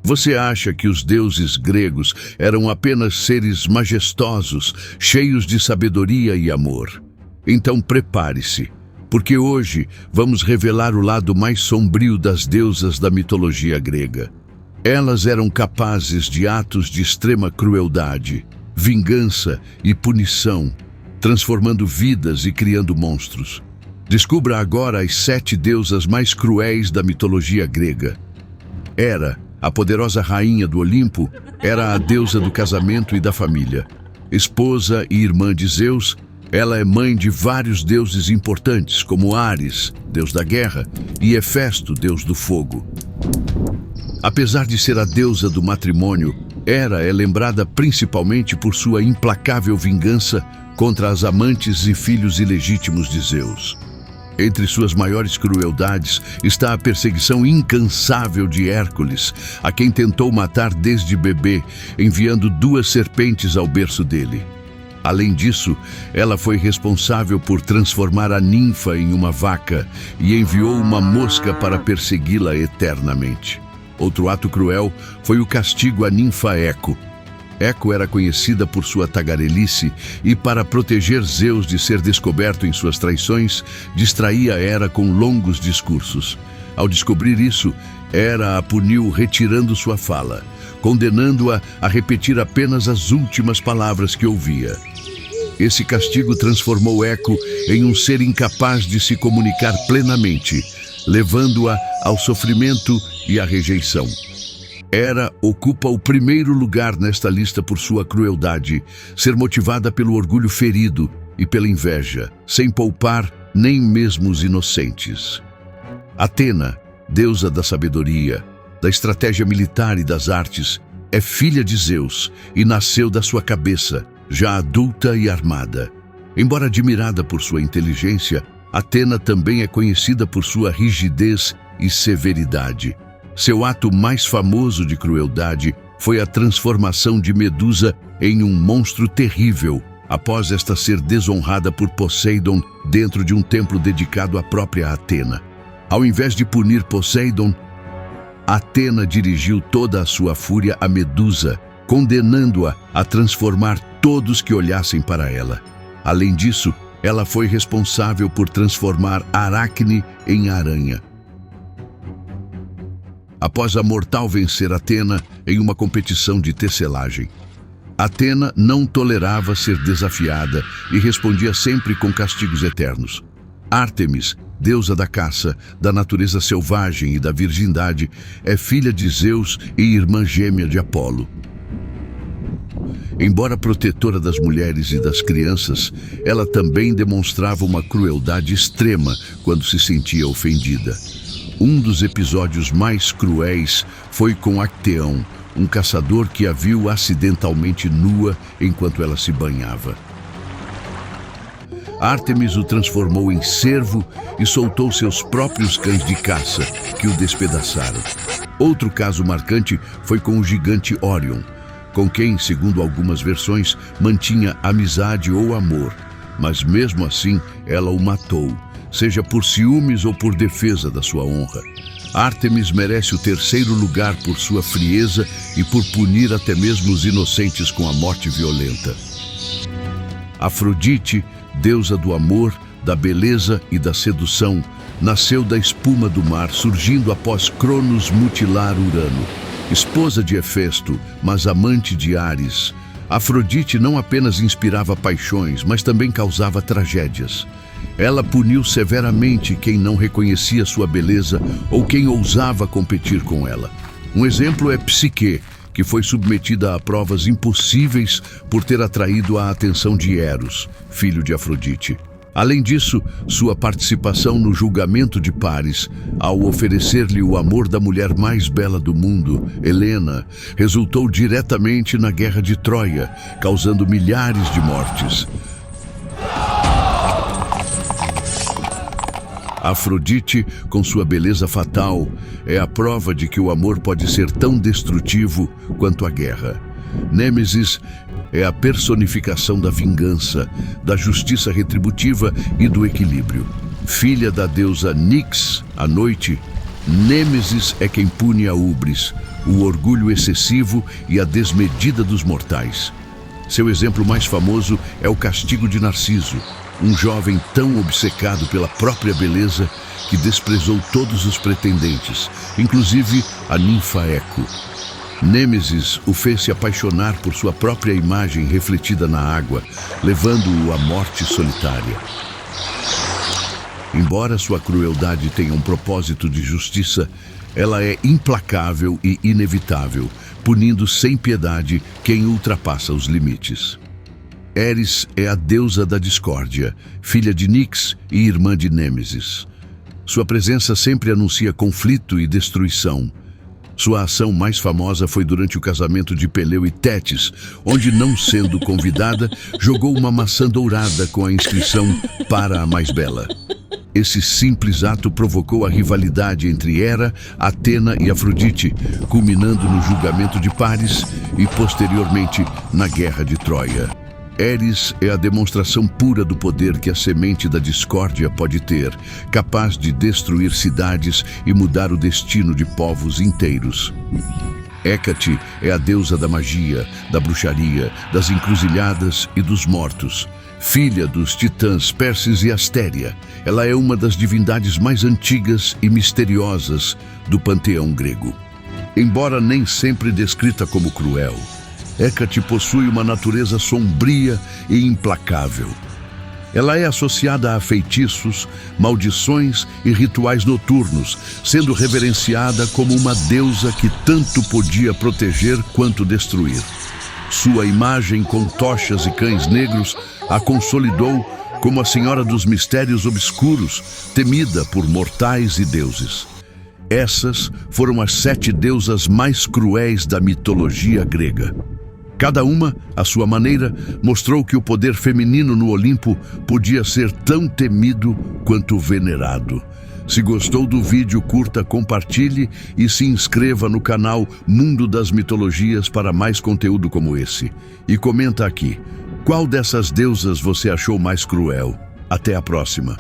Você acha que os deuses gregos eram apenas seres majestosos, cheios de sabedoria e amor? Então prepare-se, porque hoje vamos revelar o lado mais sombrio das deusas da mitologia grega. Elas eram capazes de atos de extrema crueldade, vingança e punição, transformando vidas e criando monstros. Descubra agora as 7 deusas mais cruéis da mitologia grega. Hera, a poderosa rainha do Olimpo, era a deusa do casamento e da família. Esposa e irmã de Zeus, ela é mãe de vários deuses importantes, como Ares, deus da guerra, e Hefesto, deus do fogo. Apesar de ser a deusa do matrimônio, Hera é lembrada principalmente por sua implacável vingança contra as amantes e filhos ilegítimos de Zeus. Entre suas maiores crueldades está a perseguição incansável de Hércules, a quem tentou matar desde bebê, enviando 2 serpentes ao berço dele. Além disso, ela foi responsável por transformar a ninfa em uma vaca e enviou uma mosca para persegui-la eternamente. Outro ato cruel foi o castigo à ninfa Eco. Eco era conhecida por sua tagarelice e, para proteger Zeus de ser descoberto em suas traições, distraía Hera com longos discursos. Ao descobrir isso, Hera a puniu retirando sua fala, condenando-a a repetir apenas as últimas palavras que ouvia. Esse castigo transformou Eco em um ser incapaz de se comunicar plenamente, levando-a ao sofrimento e à rejeição. Hera ocupa o primeiro lugar nesta lista por sua crueldade, ser motivada pelo orgulho ferido e pela inveja, sem poupar nem mesmo os inocentes. Atena, deusa da sabedoria, da estratégia militar e das artes, é filha de Zeus e nasceu da sua cabeça, já adulta e armada. Embora admirada por sua inteligência, Atena também é conhecida por sua rigidez e severidade. Seu ato mais famoso de crueldade foi a transformação de Medusa em um monstro terrível, após esta ser desonrada por Poseidon dentro de um templo dedicado à própria Atena. Ao invés de punir Poseidon, Atena dirigiu toda a sua fúria a Medusa, condenando-a a transformar todos que olhassem para ela. Além disso, ela foi responsável por transformar Aracne em aranha. Após a mortal vencer Atena em uma competição de tecelagem, Atena não tolerava ser desafiada e respondia sempre com castigos eternos. Ártemis, deusa da caça, da natureza selvagem e da virgindade, é filha de Zeus e irmã gêmea de Apolo. Embora protetora das mulheres e das crianças, ela também demonstrava uma crueldade extrema quando se sentia ofendida. Um dos episódios mais cruéis foi com Acteão, um caçador que a viu acidentalmente nua enquanto ela se banhava. Ártemis o transformou em cervo e soltou seus próprios cães de caça, que o despedaçaram. Outro caso marcante foi com o gigante Órion, com quem, segundo algumas versões, mantinha amizade ou amor, mas mesmo assim ela o matou, seja por ciúmes ou por defesa da sua honra. Ártemis merece o terceiro lugar por sua frieza e por punir até mesmo os inocentes com a morte violenta. Afrodite, deusa do amor, da beleza e da sedução, nasceu da espuma do mar, surgindo após Cronos mutilar Urano. Esposa de Hefesto, mas amante de Ares, Afrodite não apenas inspirava paixões, mas também causava tragédias. Ela puniu severamente quem não reconhecia sua beleza ou quem ousava competir com ela. Um exemplo é Psique, que foi submetida a provas impossíveis por ter atraído a atenção de Eros, filho de Afrodite. Além disso, sua participação no julgamento de Paris, ao oferecer-lhe o amor da mulher mais bela do mundo, Helena, resultou diretamente na Guerra de Troia, causando milhares de mortes. Afrodite, com sua beleza fatal, é a prova de que o amor pode ser tão destrutivo quanto a guerra. Nêmesis é a personificação da vingança, da justiça retributiva e do equilíbrio. Filha da deusa Nix, a noite, Nêmesis é quem pune a ubris, o orgulho excessivo e a desmedida dos mortais. Seu exemplo mais famoso é o castigo de Narciso, um jovem tão obcecado pela própria beleza que desprezou todos os pretendentes, inclusive a ninfa Eco. Nêmesis o fez se apaixonar por sua própria imagem refletida na água, levando-o à morte solitária. Embora sua crueldade tenha um propósito de justiça, ela é implacável e inevitável, punindo sem piedade quem ultrapassa os limites. Eris é a deusa da discórdia, filha de Nyx e irmã de Nêmesis. Sua presença sempre anuncia conflito e destruição. Sua ação mais famosa foi durante o casamento de Peleu e Tétis, onde, não sendo convidada, jogou uma maçã dourada com a inscrição "Para a mais bela". Esse simples ato provocou a rivalidade entre Hera, Atena e Afrodite, culminando no julgamento de Paris e, posteriormente, na Guerra de Troia. Eris é a demonstração pura do poder que a semente da discórdia pode ter, capaz de destruir cidades e mudar o destino de povos inteiros. Hécate é a deusa da magia, da bruxaria, das encruzilhadas e dos mortos. Filha dos titãs Perses e Astéria, ela é uma das divindades mais antigas e misteriosas do panteão grego. Embora nem sempre descrita como cruel, Hécate possui uma natureza sombria e implacável. Ela é associada a feitiços, maldições e rituais noturnos, sendo reverenciada como uma deusa que tanto podia proteger quanto destruir. Sua imagem com tochas e cães negros a consolidou como a Senhora dos Mistérios Obscuros, temida por mortais e deuses. Essas foram as 7 deusas mais cruéis da mitologia grega. Cada uma, à sua maneira, mostrou que o poder feminino no Olimpo podia ser tão temido quanto venerado. Se gostou do vídeo, curta, compartilhe e se inscreva no canal Mundo das Mitologias para mais conteúdo como esse. E comenta aqui, qual dessas deusas você achou mais cruel? Até a próxima!